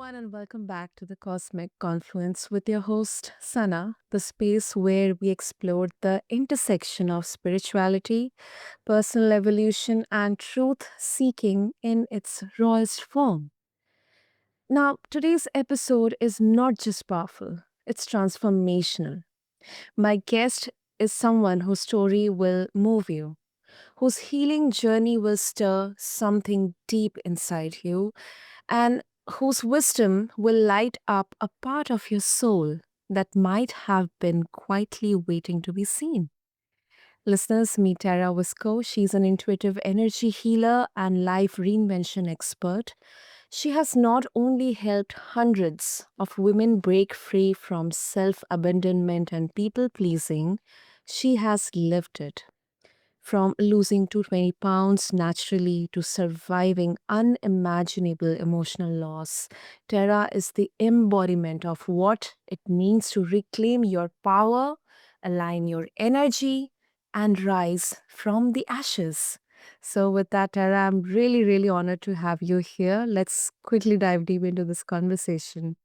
everyone, and welcome back to the Cosmic Confluence with your host, Sana, the space where we explore the intersection of spirituality, personal evolution, and truth seeking in its rawest form. Now, today's episode is not just powerful, it's transformational. My guest is someone whose story will move you, whose healing journey will stir something deep inside you, and whose wisdom will light up a part of your soul that might have been quietly waiting to be seen. Listeners, meet Tara Wiskow. She's an intuitive energy healer and life reinvention expert. She has not only helped hundreds of women break free from self abandonment and people pleasing, she has lived it. From losing 220 pounds naturally to surviving unimaginable emotional loss, Tara is the embodiment of what it means to reclaim your power, align your energy, and rise from the ashes. So, with that, Tara, I'm really, really honored to have you here. Let's quickly dive deep into this conversation.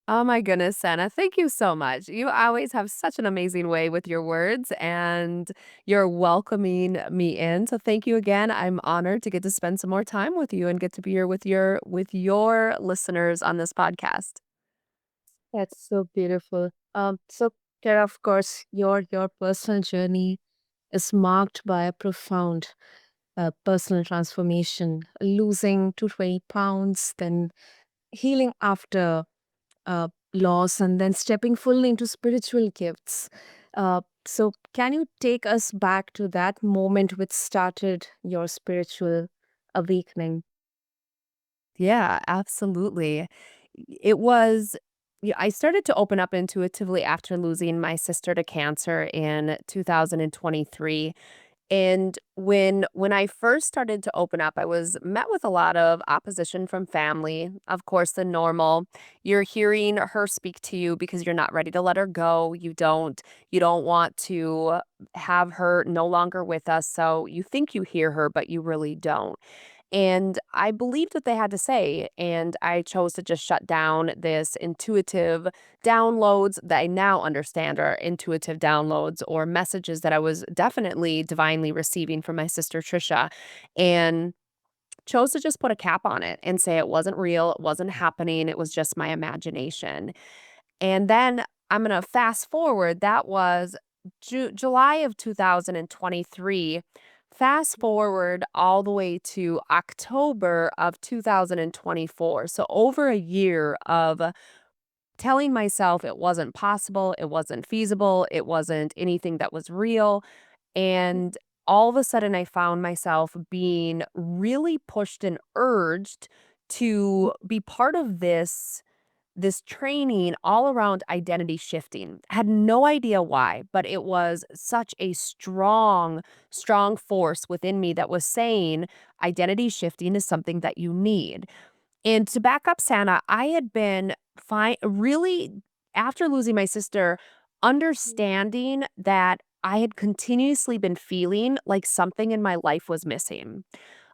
Oh my goodness, Sana. Thank you so much. You always have such an amazing way with your words and you're welcoming me in. So thank you again. I'm honored to get to spend some more time with you and get to be here with your listeners on this podcast. That's so beautiful. So, Tara, of course, your personal journey is marked by a profound personal transformation, losing 220 pounds, then healing after loss, and then stepping fully into spiritual gifts. So, can you take us back to that moment which started your spiritual awakening? Yeah, absolutely. It was yeah, I started to open up intuitively after losing my sister to cancer in 2023. And when I first started to open up, I was met with a lot of opposition from family. Of course, the normal. You're hearing her speak to you because you're not ready to let her go. You don't want to have her no longer with us. So you think you hear her, but you really don't. And I believed what they had to say, and I chose to just shut down this intuitive downloads that I now understand are intuitive downloads or messages that I was definitely divinely receiving from my sister Trisha, and chose to just put a cap on it and say it wasn't real, it wasn't happening, it was just my imagination. And then I'm gonna fast forward, that was July of 2023. Fast forward all the way to October of 2024. So over a year of telling myself it wasn't possible, it wasn't feasible, it wasn't anything that was real. And all of a sudden, I found myself being really pushed and urged to be part of this training all around identity shifting. I had no idea why, but it was such a strong force within me that was saying identity shifting is something that you need. And to back up Santa, I had been fine really after losing my sister, understanding that I had continuously been feeling like something in my life was missing.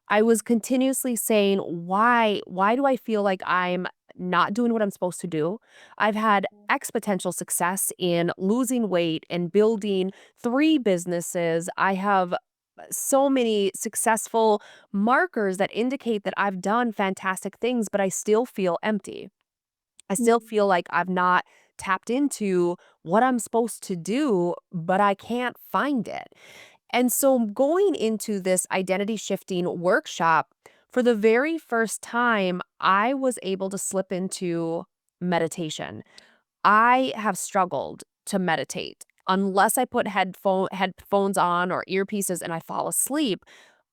I was continuously saying, "Why do I feel like I'm not doing what I'm supposed to do?" I've had exponential success in losing weight and building 3 businesses. I have so many successful markers that indicate that I've done fantastic things, but I still feel empty. I still feel like I've not tapped into what I'm supposed to do, but I can't find it. And so going into this identity shifting workshop, for the very first time, I was able to slip into meditation. I have struggled to meditate. Unless I put headphones on or earpieces and I fall asleep,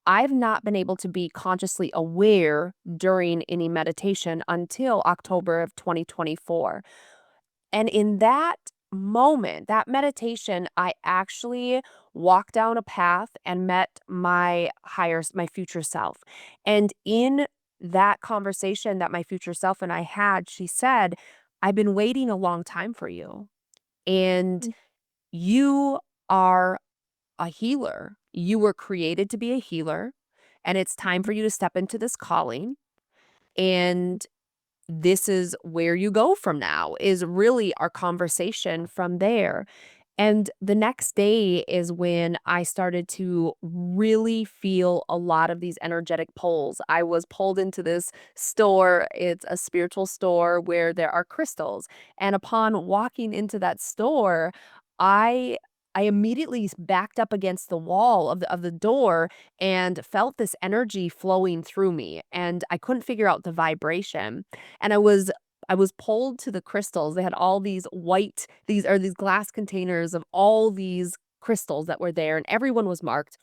I've not been able to be consciously aware during any meditation until October of 2024. And in that moment, that meditation, I actually walked down a path and met my future self. And in that conversation that my future self and I had, she said, "I've been waiting a long time for you. And you are a healer. You were created to be a healer, and it's time for you to step into this calling. And this is where you go from now, is really our conversation from there. And the next day is when I started to really feel a lot of these energetic pulls. I was pulled into this store. It's a spiritual store where there are crystals. And upon walking into that store, I I immediately backed up against the wall of the door and felt this energy flowing through me, and I couldn't figure out the vibration. And I was pulled to the crystals. They had all these glass containers of all these crystals that were there, and everyone was marked.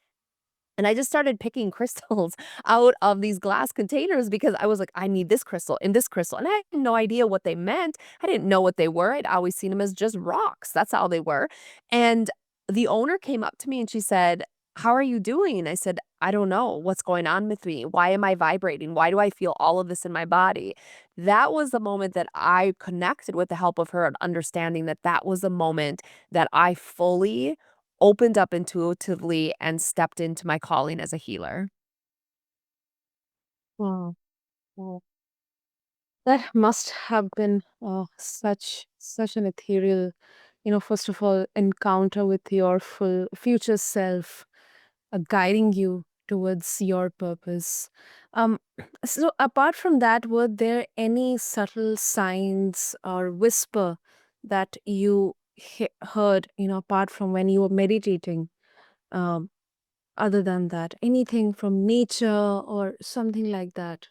And I just started picking crystals out of these glass containers because I was like, I need this crystal and this crystal. And I had no idea what they meant. I didn't know what they were. I'd always seen them as just rocks. That's all they were. And the owner came up to me and she said, "How are you doing?" I said, "I don't know what's going on with me. Why am I vibrating? Why do I feel all of this in my body?" That was the moment that I connected with the help of her and understanding that that was the moment that I fully opened up intuitively and stepped into my calling as a healer. Wow. Wow. That must have been such an ethereal, first of all, encounter with your full future self, guiding you towards your purpose. Um, so apart from that, were there any subtle signs or whisper that you heard, apart from when you were meditating? Um, Other than that, anything from nature or something like that?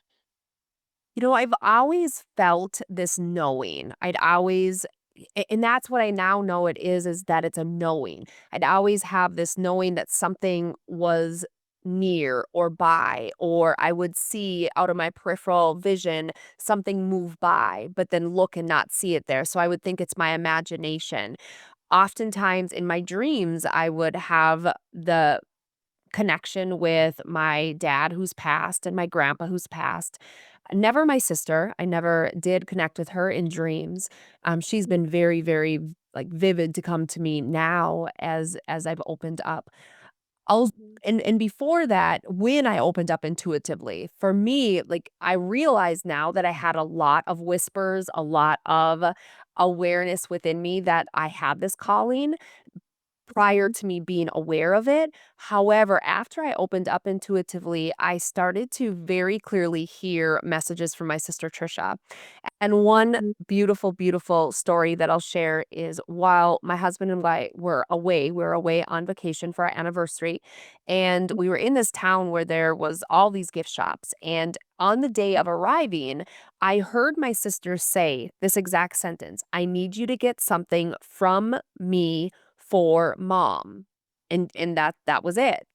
I've always felt this knowing. And that's what I now know it is that it's a knowing. I'd always have this knowing that something was near or by, or I would see out of my peripheral vision something move by, but then look and not see it there. So I would think it's my imagination. Oftentimes in my dreams, I would have the connection with my dad who's passed and my grandpa who's passed. Never my sister. I never did connect with her in dreams. She's been very, very like vivid to come to me now as I've opened up. I'll Mhm. and before that, when I opened up intuitively, for me, like I realize now that I had a lot of whispers, a lot of awareness within me that I had this calling prior to me being aware of it. However, after I opened up intuitively, I started to very clearly hear messages from my sister Trisha. And one beautiful, beautiful story that I'll share is while my husband and I we were away on vacation for our anniversary, and we were in this town where there was all these gift shops. And on the day of arriving, I heard my sister say this exact sentence: "I need you to get something from me for mom." And that was it.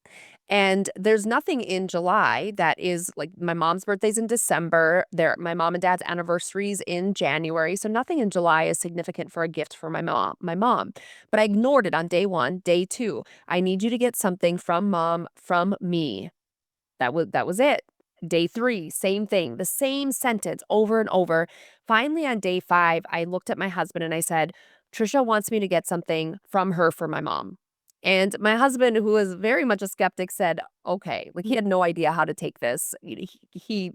And there's nothing in July that is like my mom's birthday's in December. My mom and dad's anniversaries in January. So nothing in July is significant for a gift for my mom. But I ignored it on day 1, day 2. "I need you to get something from mom from me." That was it. Day 3, same thing, the same sentence over and over. Finally, on day 5, I looked at my husband and I said, "Trisha wants me to get something from her for my mom." And my husband, who was very much a skeptic, said, "Okay." Like, he had no idea how to take this. He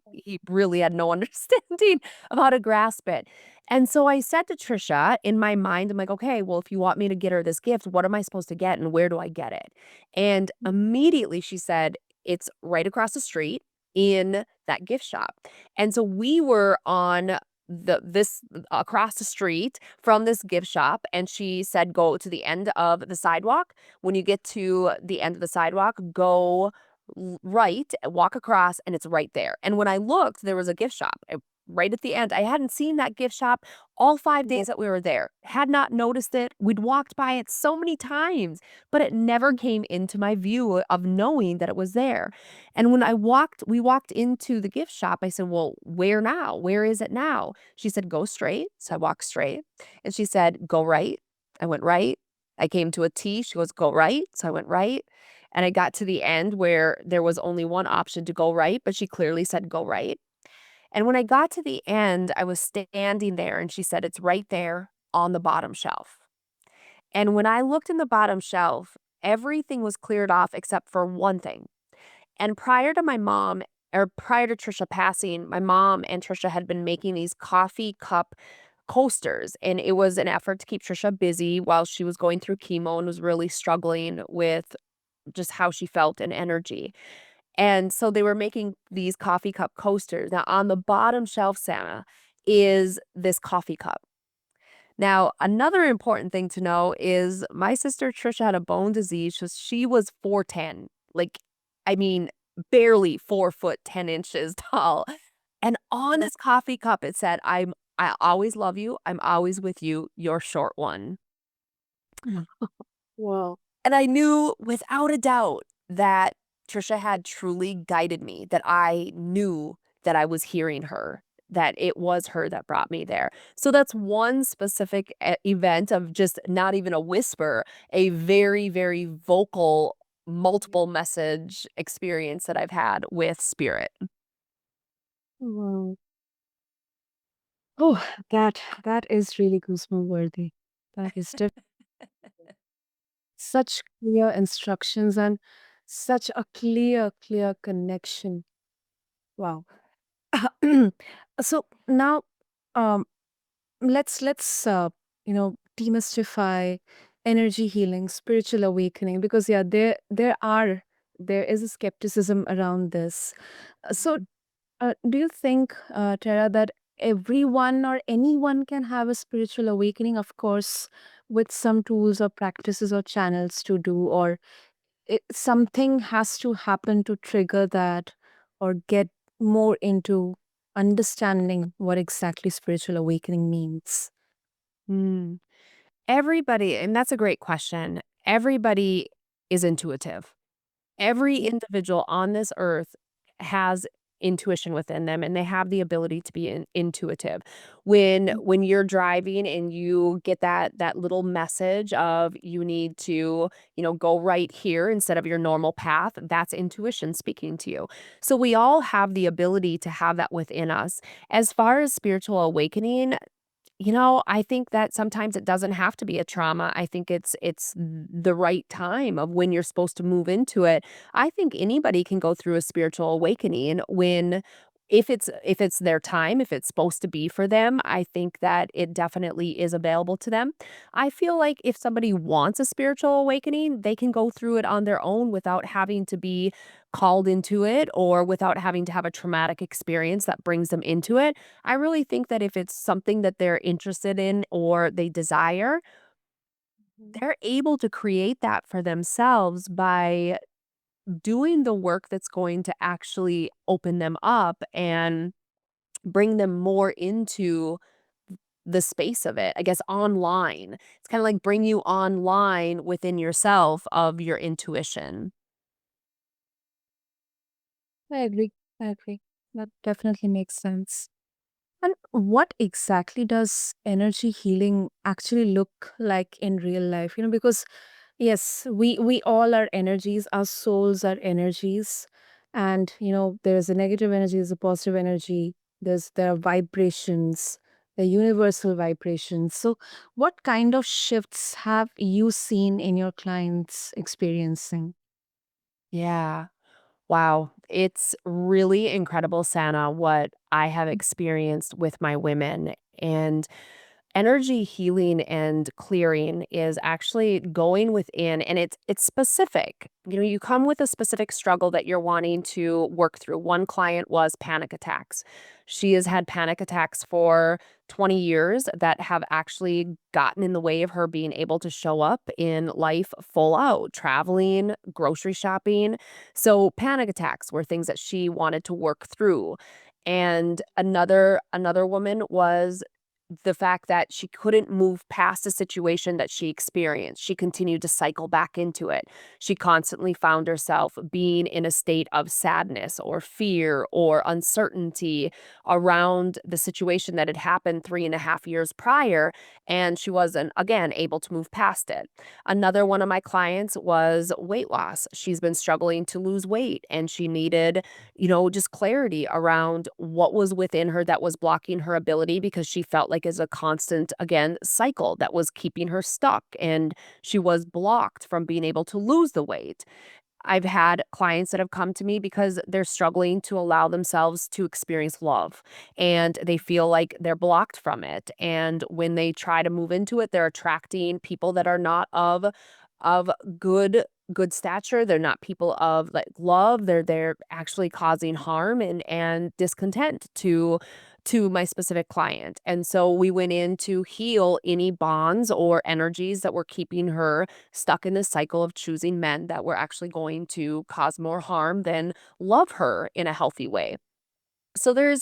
really had no understanding of how to grasp it. And so I said to Trisha in my mind, I'm like, "Okay, well, if you want me to get her this gift, what am I supposed to get and where do I get it?" And immediately she said, "It's right across the street in that gift shop." And so we were on this across the street from this gift shop, and she said, "Go to the end of the sidewalk. When you get to the end of the sidewalk, go right, walk across, and it's right there." And when I looked, there was a gift shop right at the end. I hadn't seen that gift shop all 5 days that we were there. Had not noticed it. We'd walked by it so many times, but it never came into my view of knowing that it was there. And when we walked into the gift shop, I said, "Well, where now? Where is it now?" She said, "Go straight." So I walked straight. And she said, "Go right." I went right. I came to a T. She goes, "Go right." So I went right. And I got to the end where there was only one option to go right, but she clearly said, "Go right." And when I got to the end, I was standing there and she said, "It's right there on the bottom shelf." And when I looked in the bottom shelf, everything was cleared off except for one thing. And prior to my mom or prior to Trisha passing, my mom and Trisha had been making these coffee cup coasters, and it was an effort to keep Trisha busy while she was going through chemo and was really struggling with just how she felt and energy. And so they were making these coffee cup coasters. Now, on the bottom shelf, Santa, is this coffee cup. Now, another important thing to know is my sister Trisha had a bone disease, so she was 4'10", like, I mean, barely 4 foot 10 inches tall. And on this coffee cup, it said, I always love you. I'm always with you. You're short one. Mm. Wow. And I knew without a doubt that Trisha had truly guided me, that I knew that I was hearing her, that it was her that brought me there. So that's one specific event of just not even a whisper, a very, very vocal, multiple message experience that I've had with spirit. Wow. Oh, that is really goosebump worthy. That is such clear instructions and such a clear connection. Wow. So now, um, let's demystify energy healing, spiritual awakening, because yeah, there is a skepticism around this. So, do you think, Tara, that everyone or anyone can have a spiritual awakening? Of course, with some tools or practices or channels to do, or something has to happen to trigger that or get more into understanding what exactly spiritual awakening means. Mm. Everybody, and that's a great question. Everybody is intuitive. Every individual on this earth has intuition within them, and they have the ability to be intuitive. When you're driving and you get that little message of you need to, go right here instead of your normal path, that's intuition speaking to you. So we all have the ability to have that within us. As far as spiritual awakening, I think that sometimes it doesn't have to be a trauma. I think it's the right time of when you're supposed to move into it. I think anybody can go through a spiritual awakening when if it's their time, if it's supposed to be for them, I think that it definitely is available to them. I feel like if somebody wants a spiritual awakening, they can go through it on their own without having to be called into it or without having to have a traumatic experience that brings them into it. I really think that if it's something that they're interested in or they desire, Mhm. they're able to create that for themselves by doing the work that's going to actually open them up and bring them more into the space of it, I guess, online. It's kind of like bring you online within yourself of your intuition. I agree. I agree. That definitely makes sense. And what exactly does energy healing actually look like in real life? Because yes, we all are energies, our souls are energies. And there's a negative energy, there's a positive energy, there are vibrations, the universal vibrations. So what kind of shifts have you seen in your clients experiencing? Yeah. Wow. It's really incredible, Santa, what I have experienced with my women. And energy healing and clearing is actually going within, and it's specific. You come with a specific struggle that you're wanting to work through. One client was panic attacks. She has had panic attacks for 20 years that have actually gotten in the way of her being able to show up in life full out, traveling, grocery shopping. So panic attacks were things that she wanted to work through. And another woman was the fact that she couldn't move past a situation that she experienced. She continued to cycle back into it. She constantly found herself being in a state of sadness or fear or uncertainty around the situation that had happened 3.5 years prior. And she wasn't, again, able to move past it. Another one of my clients was weight loss. She's been struggling to lose weight and she needed just clarity around what was within her that was blocking her ability because she felt like is a constant, again, cycle that was keeping her stuck and she was blocked from being able to lose the weight. I've had clients that have come to me because they're struggling to allow themselves to experience love, and they feel like they're blocked from it. And when they try to move into it, they're attracting people that are not of good stature. They're not people of like love. They're actually causing harm and discontent to my specific client. And so we went in to heal any bonds or energies that were keeping her stuck in this cycle of choosing men that were actually going to cause more harm than love her in a healthy way. So there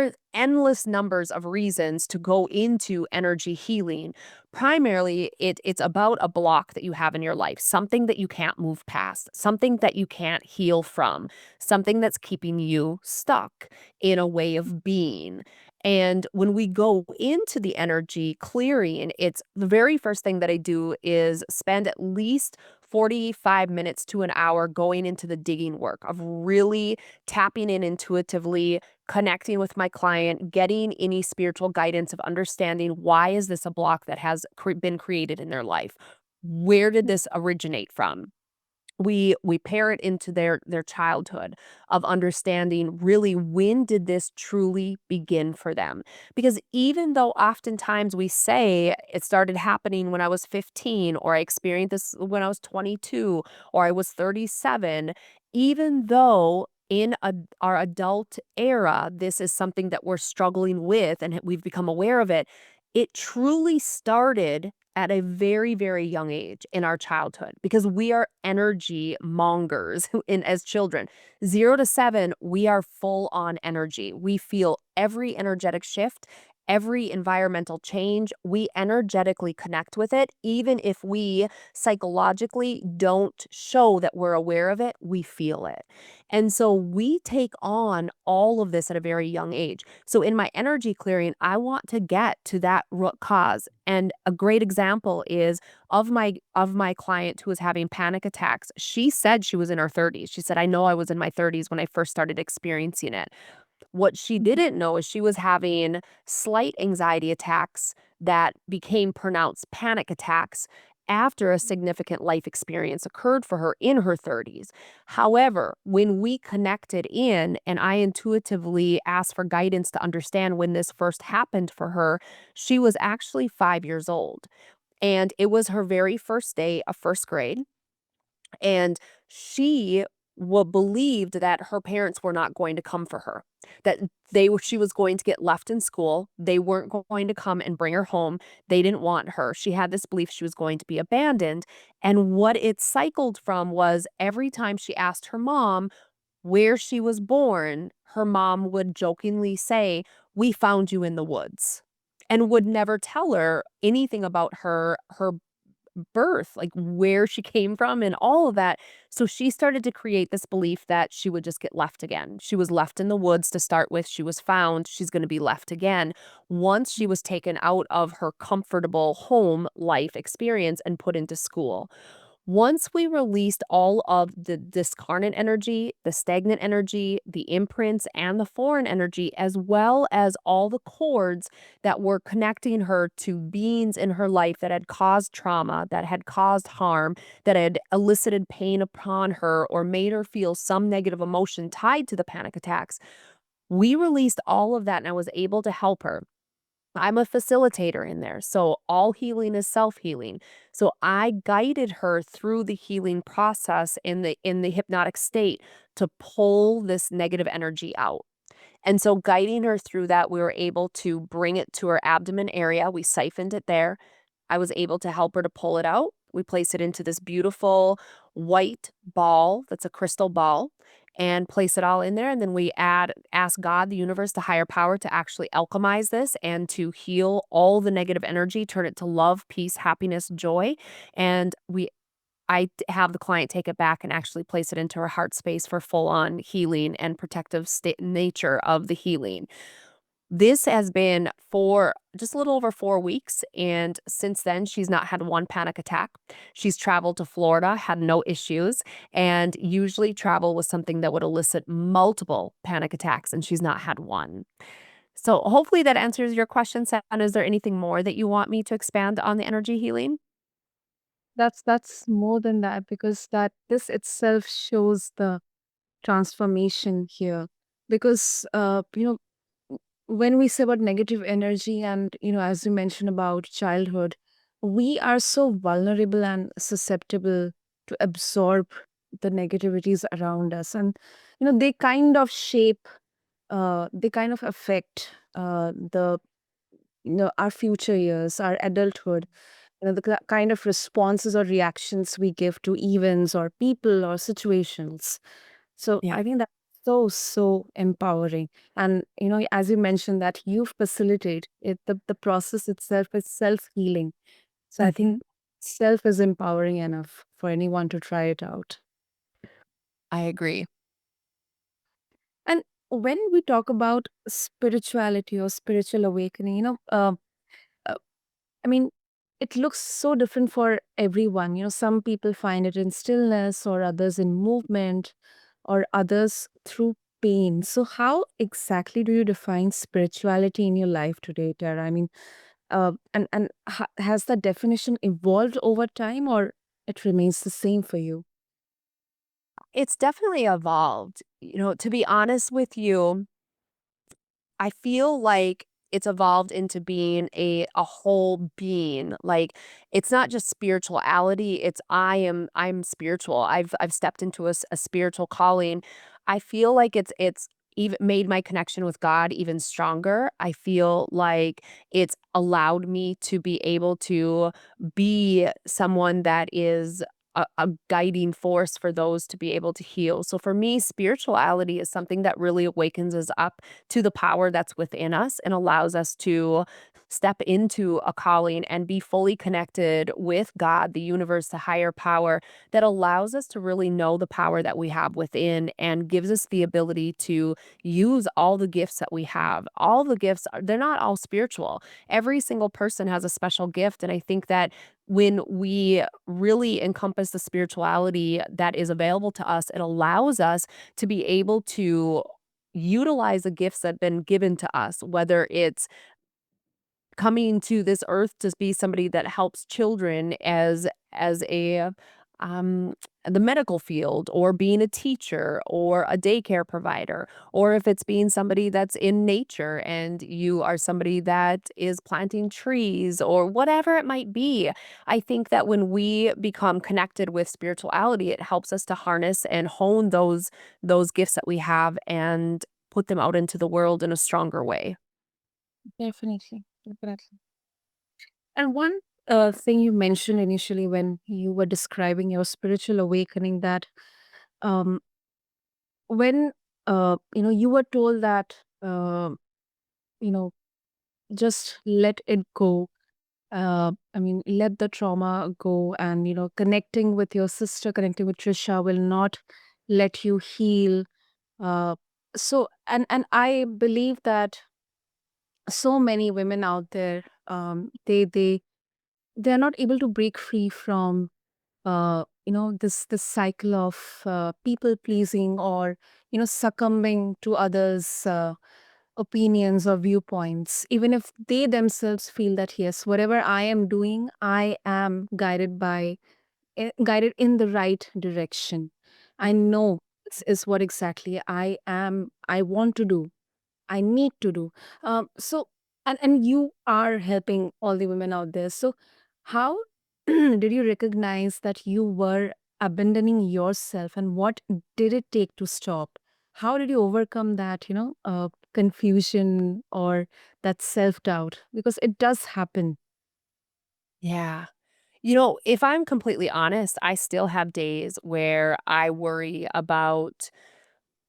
are endless numbers of reasons to go into energy healing. Primarily, it's about a block that you have in your life, something that you can't move past, something that you can't heal from, something that's keeping you stuck in a way of being. And when we go into the energy clearing, it's the very first thing that I do is spend at least 45 minutes to an hour going into the digging work of really tapping in intuitively, connecting with my client, getting any spiritual guidance of understanding why is this a block that has been created in their life? Where did this originate from? We pair it into their childhood of understanding really when did this truly begin for them, because even though oftentimes we say it started happening when I was 15 or I experienced this when I was 22 or I was 37, even though in our adult era this is something that we're struggling with and we've become aware of it, it truly started at a very, very young age in our childhood because we are energy mongers in as children. 0 to 7, we are full on energy. We feel every energetic shift, every environmental change. We energetically connect with it. Even if we psychologically don't show that we're aware of it, we feel it. And so we take on all of this at a very young age. So in my energy clearing, I want to get to that root cause. And a great example is of my client who was having panic attacks. She said she was in her 30s. She said, "I know I was in my 30s when I first started experiencing it." What she didn't know is she was having slight anxiety attacks that became pronounced panic attacks after a significant life experience occurred for her in her 30s. However, when we connected in and I intuitively asked for guidance to understand when this first happened for her, she was actually 5 years old. And it was her very first day of first grade. And she believed that her parents were not going to come for her, that she was going to get left in school. They weren't going to come and bring her home. They didn't want her. She had this belief she was going to be abandoned. And what it cycled from was every time she asked her mom where she was born, her mom would jokingly say, "We found you in the woods," and would never tell her anything about her birth, like where she came from and all of that. So she started to create this belief that she would just get left again. She was left in the woods to start with. She was found. She's going to be left again once she was taken out of her comfortable home life experience and put into school. Once we released all of the discarnate energy, the stagnant energy, the imprints, and the foreign energy, as well as all the cords that were connecting her to beings in her life that had caused trauma, that had caused harm, that had elicited pain upon her, or made her feel some negative emotion tied to the panic attacks, we released all of that and I was able to help her. I'm a facilitator in there. So all healing is self-healing. So I guided her through the healing process in the hypnotic state to pull this negative energy out. And so guiding her through that, we were able to bring it to her abdomen area. We siphoned it there. I was able to help her to pull it out. We place it into this beautiful white ball that's a crystal ball and place it all in there. And then we ask God, the universe, the higher power to actually alchemize this and to heal all the negative energy, turn it to love, peace, happiness, joy. And have the client take it back and actually place it into her heart space for full on healing and protective nature of the healing. This has been for just a little over 4 weeks, and since then, she's not had one panic attack. She's traveled to Florida, had no issues, and usually travel was something that would elicit multiple panic attacks, and she's not had one. So hopefully that answers your question, Sam. Is there anything more that you want me to expand on the energy healing? That's more than that, because that this itself shows the transformation here. Because when we say about negative energy, and as you mentioned about childhood, we are so vulnerable and susceptible to absorb the negativities around us, and they kind of shape, they kind of affect the our future years, our adulthood, the kind of responses or reactions we give to events or people or situations. So Yeah. I think that's so empowering. And as you mentioned that you facilitate it, the process itself is self-healing. So I Mhm. think self is empowering enough for anyone to try it out. I agree. And when we talk about spirituality or spiritual awakening, uh, I mean, it looks so different for everyone. Some people find it in stillness, or others in movement, or others through pain. So, how exactly do you define spirituality in your life today, Tara? I mean, and has the definition evolved over time, or it remains the same for you? It's definitely evolved. To be honest with you, I feel like it's evolved into being a whole being. Like it's not just spirituality, it's I'm spiritual. I've stepped into a spiritual calling. I feel like it's even made my connection with God even stronger. I feel like it's allowed me to be able to be someone that is a guiding force for those to be able to heal. So for me, spirituality is something that really awakens us up to the power that's within us and allows us to step into a calling and be fully connected with God, the universe, the higher power that allows us to really know the power that we have within and gives us the ability to use all the gifts that we have. All the gifts they're not all spiritual. Every single person has a special gift, and I think that when we really encompass the spirituality that is available to us, it allows us to be able to utilize the gifts that have been given to us, whether it's coming to this earth to be somebody that helps children as a um the medical field, or being a teacher or a daycare provider, or if it's being somebody that's in nature and you are somebody that is planting trees or whatever it might be. I think that when we become connected with spirituality, it helps us to harness and hone those gifts that we have and put them out into the world in a stronger way. Definitely, definitely. And one thing you mentioned initially when you were describing your spiritual awakening, that um, when you were told that you know just let it go, I mean, let the trauma go, and connecting with your sister, connecting with Trisha will not let you heal. uh, so, and I believe that so many women out there, they're not able to break free from this cycle of people pleasing, or succumbing to others opinions or viewpoints, even if they themselves feel that yes, whatever I am doing, I am guided in the right direction. I know this is what exactly I want to do, I need to do. So, and you are helping all the women out there. So, how did you recognize that you were abandoning yourself, and what did it take to stop? How did you overcome that, confusion, or that self doubt? Because it does happen. Yeah. If I'm completely honest, I still have days where I worry about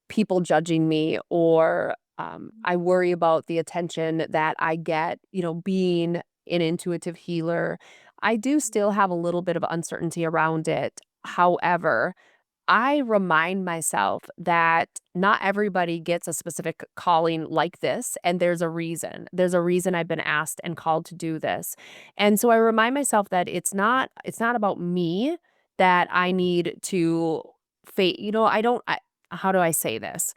people judging me, or I worry about the attention that I get, being an intuitive healer. I do still have a little bit of uncertainty around it. However, I remind myself that not everybody gets a specific calling like this, and there's a reason. There's a reason I've been asked and called to do this. And so I remind myself that it's not about me, that I need to I don't I how do I say this?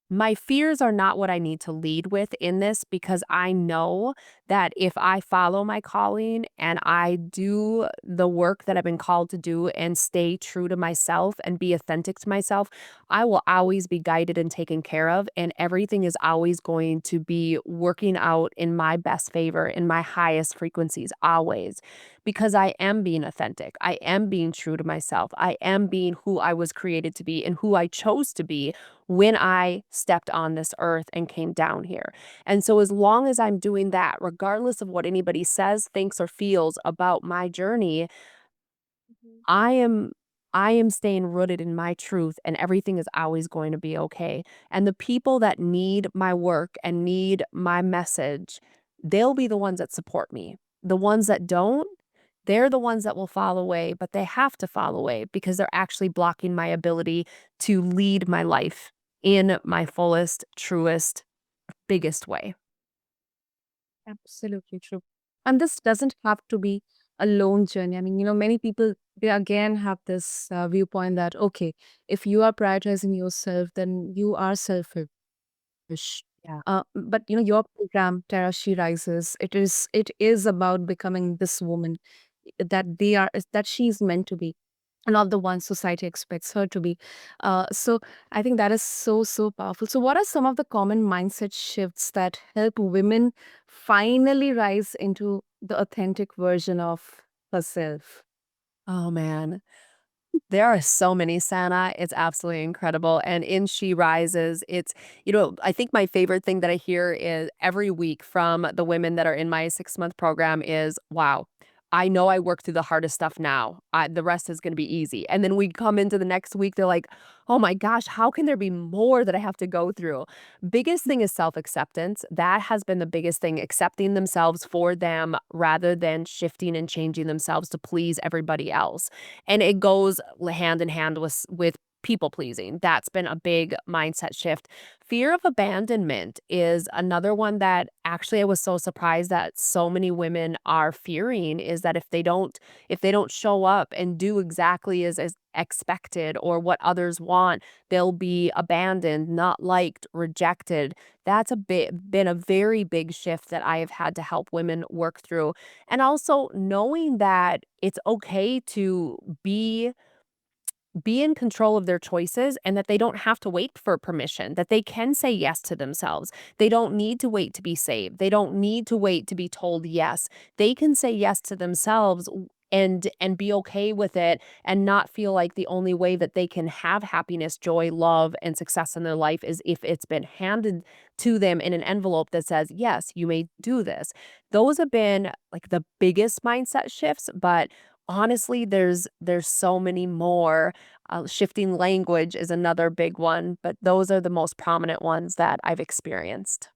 My fears are not what I need to lead with in this because I know that if I follow my calling and I do the work that I've been called to do and stay true to myself and be authentic to myself, I will always be guided and taken care of. And everything is always going to be working out in my best favor, in my highest frequencies, always, because I am being authentic. I am being true to myself. I am being who I was created to be and who I chose to be when I stepped on this earth and came down here. And so, as long as I'm doing that, regardless of what anybody says, thinks, or feels about my journey, Mhm. I am. I am staying rooted in my truth, and everything is always going to be okay. And the people that need my work and need my message, they'll be the ones that support me. The ones that don't, they're the ones that will fall away, but they have to fall away because they're actually blocking my ability to lead my life in my fullest, truest, biggest way. Absolutely true. And this doesn't have to be a lone journey. I mean, many people, they again have this viewpoint that, okay, if you are prioritizing yourself, then you are selfish. Yeah. But your program, Tara She Rises, it is about becoming this woman that she's meant to be, not the one society expects her to be. So I think that is so, so powerful. So what are some of the common mindset shifts that help women finally rise into the authentic version of herself? Oh, man. There are so many, Sana. It's absolutely incredible. And in She Rises, I think my favorite thing that I hear is every week from the women that are in my 6-month program is, wow, I know I work through the hardest stuff now. The rest is going to be easy. And then we come into the next week, they're like, oh my gosh, how can there be more that I have to go through? Biggest thing is self acceptance. That has been the biggest thing, accepting themselves for them rather than shifting and changing themselves to please everybody else. And it goes hand in hand with people pleasing. That's been a big mindset shift. Fear of abandonment is another one that actually I was so surprised that so many women are fearing, is that if they don't show up and do exactly as expected or what others want, they'll be abandoned, not liked, rejected. That's been a very big shift that I have had to help women work through. And also knowing that it's okay to be in control of their choices and that they don't have to wait for permission, that they can say yes to themselves. They don't need to wait to be saved. They don't need to wait to be told yes. They can say yes to themselves and be okay with it and not feel like the only way that they can have happiness, joy, love, and success in their life is if it's been handed to them in an envelope that says, yes, you may do this. Those have been like the biggest mindset shifts, but honestly, there's so many more. Shifting language is another big one, but those are the most prominent ones that I've experienced.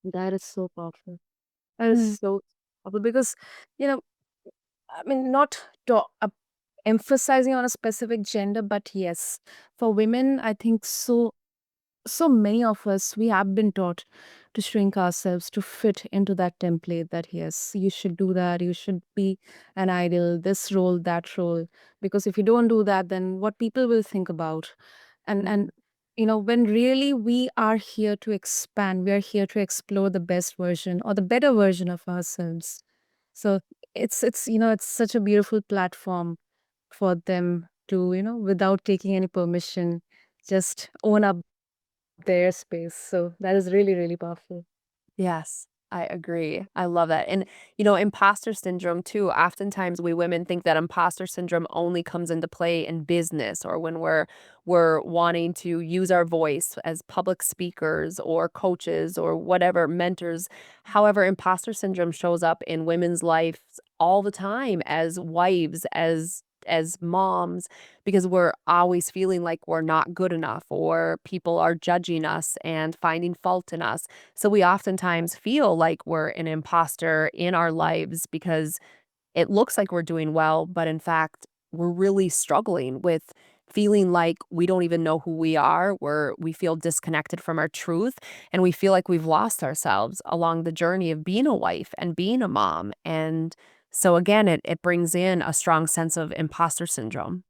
That is so powerful. That is Mm, so powerful because, you know, I mean, not to, emphasizing on a specific gender, but yes, for women, I think so many of us, we have been taught to shrink ourselves to fit into that template that yes, you should do that, you should be an idol, this role, that role, because if you don't do that, then what people will think about. And mhm. when really we are here to expand, we are here to explore the best version or the better version of ourselves. So it's such a beautiful platform for them to, without taking any permission, just own up their space. So that is really, really powerful. Yes, I agree. I love that. And, imposter syndrome too. Oftentimes we women think that imposter syndrome only comes into play in business or when we're wanting to use our voice as public speakers or coaches or whatever, mentors. However, imposter syndrome shows up in women's lives all the time as wives, as moms, because we're always feeling like we're not good enough or people are judging us and finding fault in us. So we oftentimes feel like we're an imposter in our lives because it looks like we're doing well, but in fact, we're really struggling with feeling like we don't even know who we are. We feel disconnected from our truth and we feel like we've lost ourselves along the journey of being a wife and being a mom. And so again, it brings in a strong sense of imposter syndrome.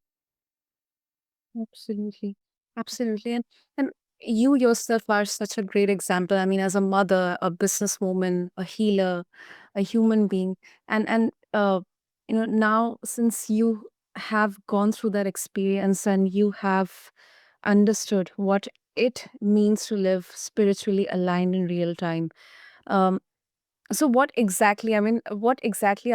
Absolutely. Absolutely. And you yourself are such a great example. I mean, as a mother, a businesswoman, a healer, a human being, and now since you have gone through that experience and you have understood what it means to live spiritually aligned in real time. Um, so what exactly are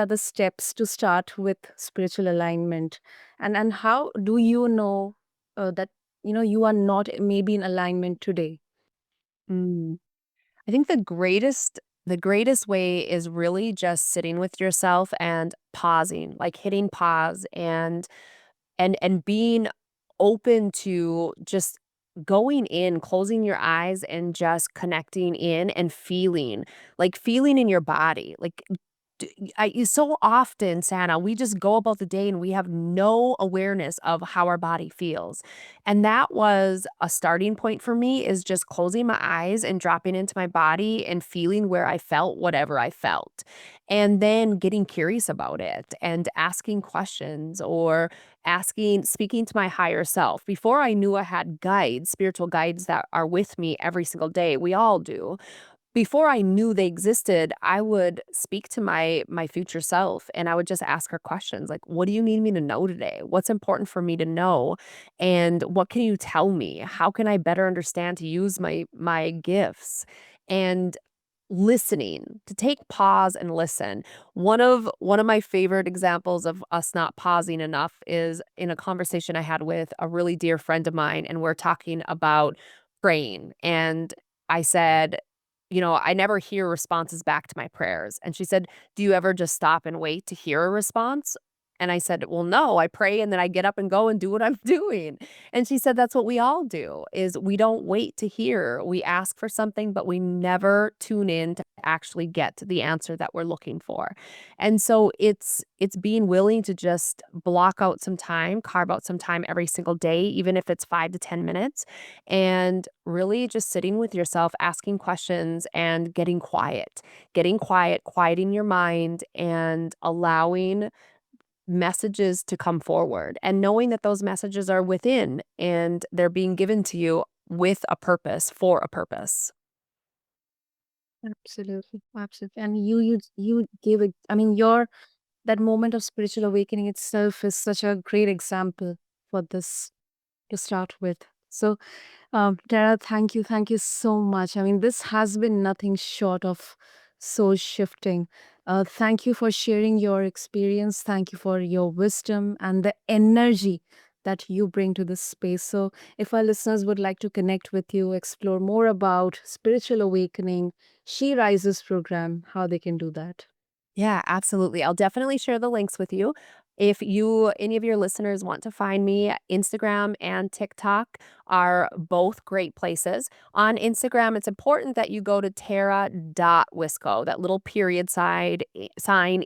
the steps to start with spiritual alignment? And how do you know that you are not maybe in alignment today? Mm. I think the greatest way is really just sitting with yourself and pausing, like hitting pause and being open to just going in, closing your eyes and just connecting in and feeling, like feeling in your body. Like so often, Santa, we just go about the day and we have no awareness of how our body feels. And that was a starting point for me is just closing my eyes and dropping into my body and feeling where I felt whatever I felt. And then getting curious about it and asking questions or speaking to my higher self. Before I knew I had guides, spiritual guides that are with me every single day. We all do. Before I knew they existed, I would speak to my future self and I would just ask her questions like, "What do you need me to know today? What's important for me to know? And what can you tell me? How can I better understand to use my gifts?" And listening, to take pause and listen. One of my favorite examples of us not pausing enough is in a conversation I had with a really dear friend of mine, and we're talking about praying. And I said, I never hear responses back to my prayers. And she said, "Do you ever just stop and wait to hear a response?" And I said, "Well, no, I pray and then I get up and go and do what I'm doing." And she said, "That's what we all do, is we don't wait to hear. We ask for something, but we never tune in to actually get to the answer that we're looking for." And so it's being willing to just block out some time, carve out some time every single day, even if it's 5 to 10 minutes, and really just sitting with yourself, asking questions and getting quiet, quieting your mind and allowing messages to come forward and knowing that those messages are within and they're being given to you with a purpose, for a purpose. Absolutely, absolutely. And you gave it. I mean, your that moment of spiritual awakening itself is such a great example for this to start with. So, Tara, thank you so much. I mean, this has been nothing short of soul shifting. Thank you for sharing your experience. Thank you for your wisdom and the energy that you bring to this space. So, if our listeners would like to connect with you, explore more about spiritual awakening, She Rises program, how they can do that. Yeah, absolutely. I'll definitely share the links with you. If any of your listeners want to find me, Instagram and TikTok are both great places. On Instagram, it's important that you go to Tara.Wiskow, that little period sign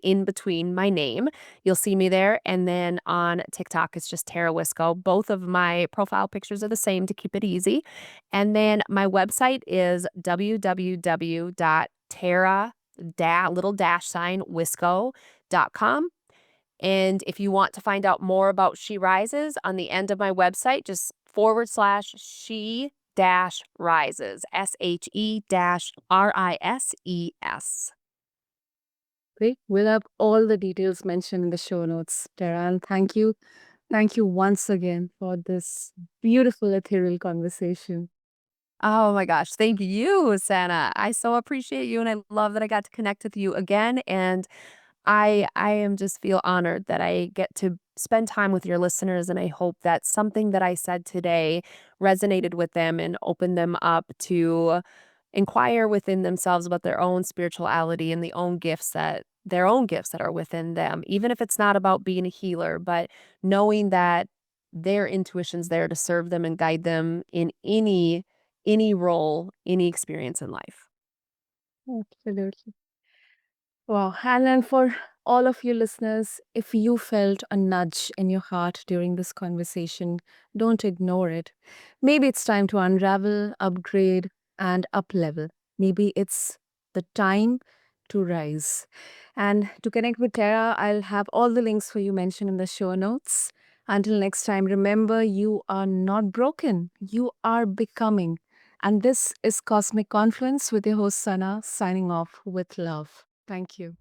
in between my name. You'll see me there. And then on TikTok, it's just Tara Wiskow. Both of my profile pictures are the same to keep it easy. And then my website is www.tara little dash sign wisco.com. And if you want to find out more about She Rises, on the end of my website, just / she dash rises, SHE dash RISES. Great. We'll have all the details mentioned in the show notes, Tara. And thank you. Thank you once again for this beautiful ethereal conversation. Oh my gosh. Thank you, Santa. I so appreciate you. And I love that I got to connect with you again. And I am just feel honored that I get to spend time with your listeners, and I hope that something that I said today resonated with them and opened them up to inquire within themselves about their own spirituality and their own gifts that are within them, even if it's not about being a healer, but knowing that their intuition's there to serve them and guide them in any role, any experience in life. Absolutely. Wow. And then for all of you listeners, if you felt a nudge in your heart during this conversation, don't ignore it. Maybe it's time to unravel, upgrade, and up level. Maybe it's the time to rise. And to connect with Tara, I'll have all the links for you mentioned in the show notes. Until next time, remember you are not broken, you are becoming. And this is Cosmic Confluence with your host, Sana, signing off with love. Thank you.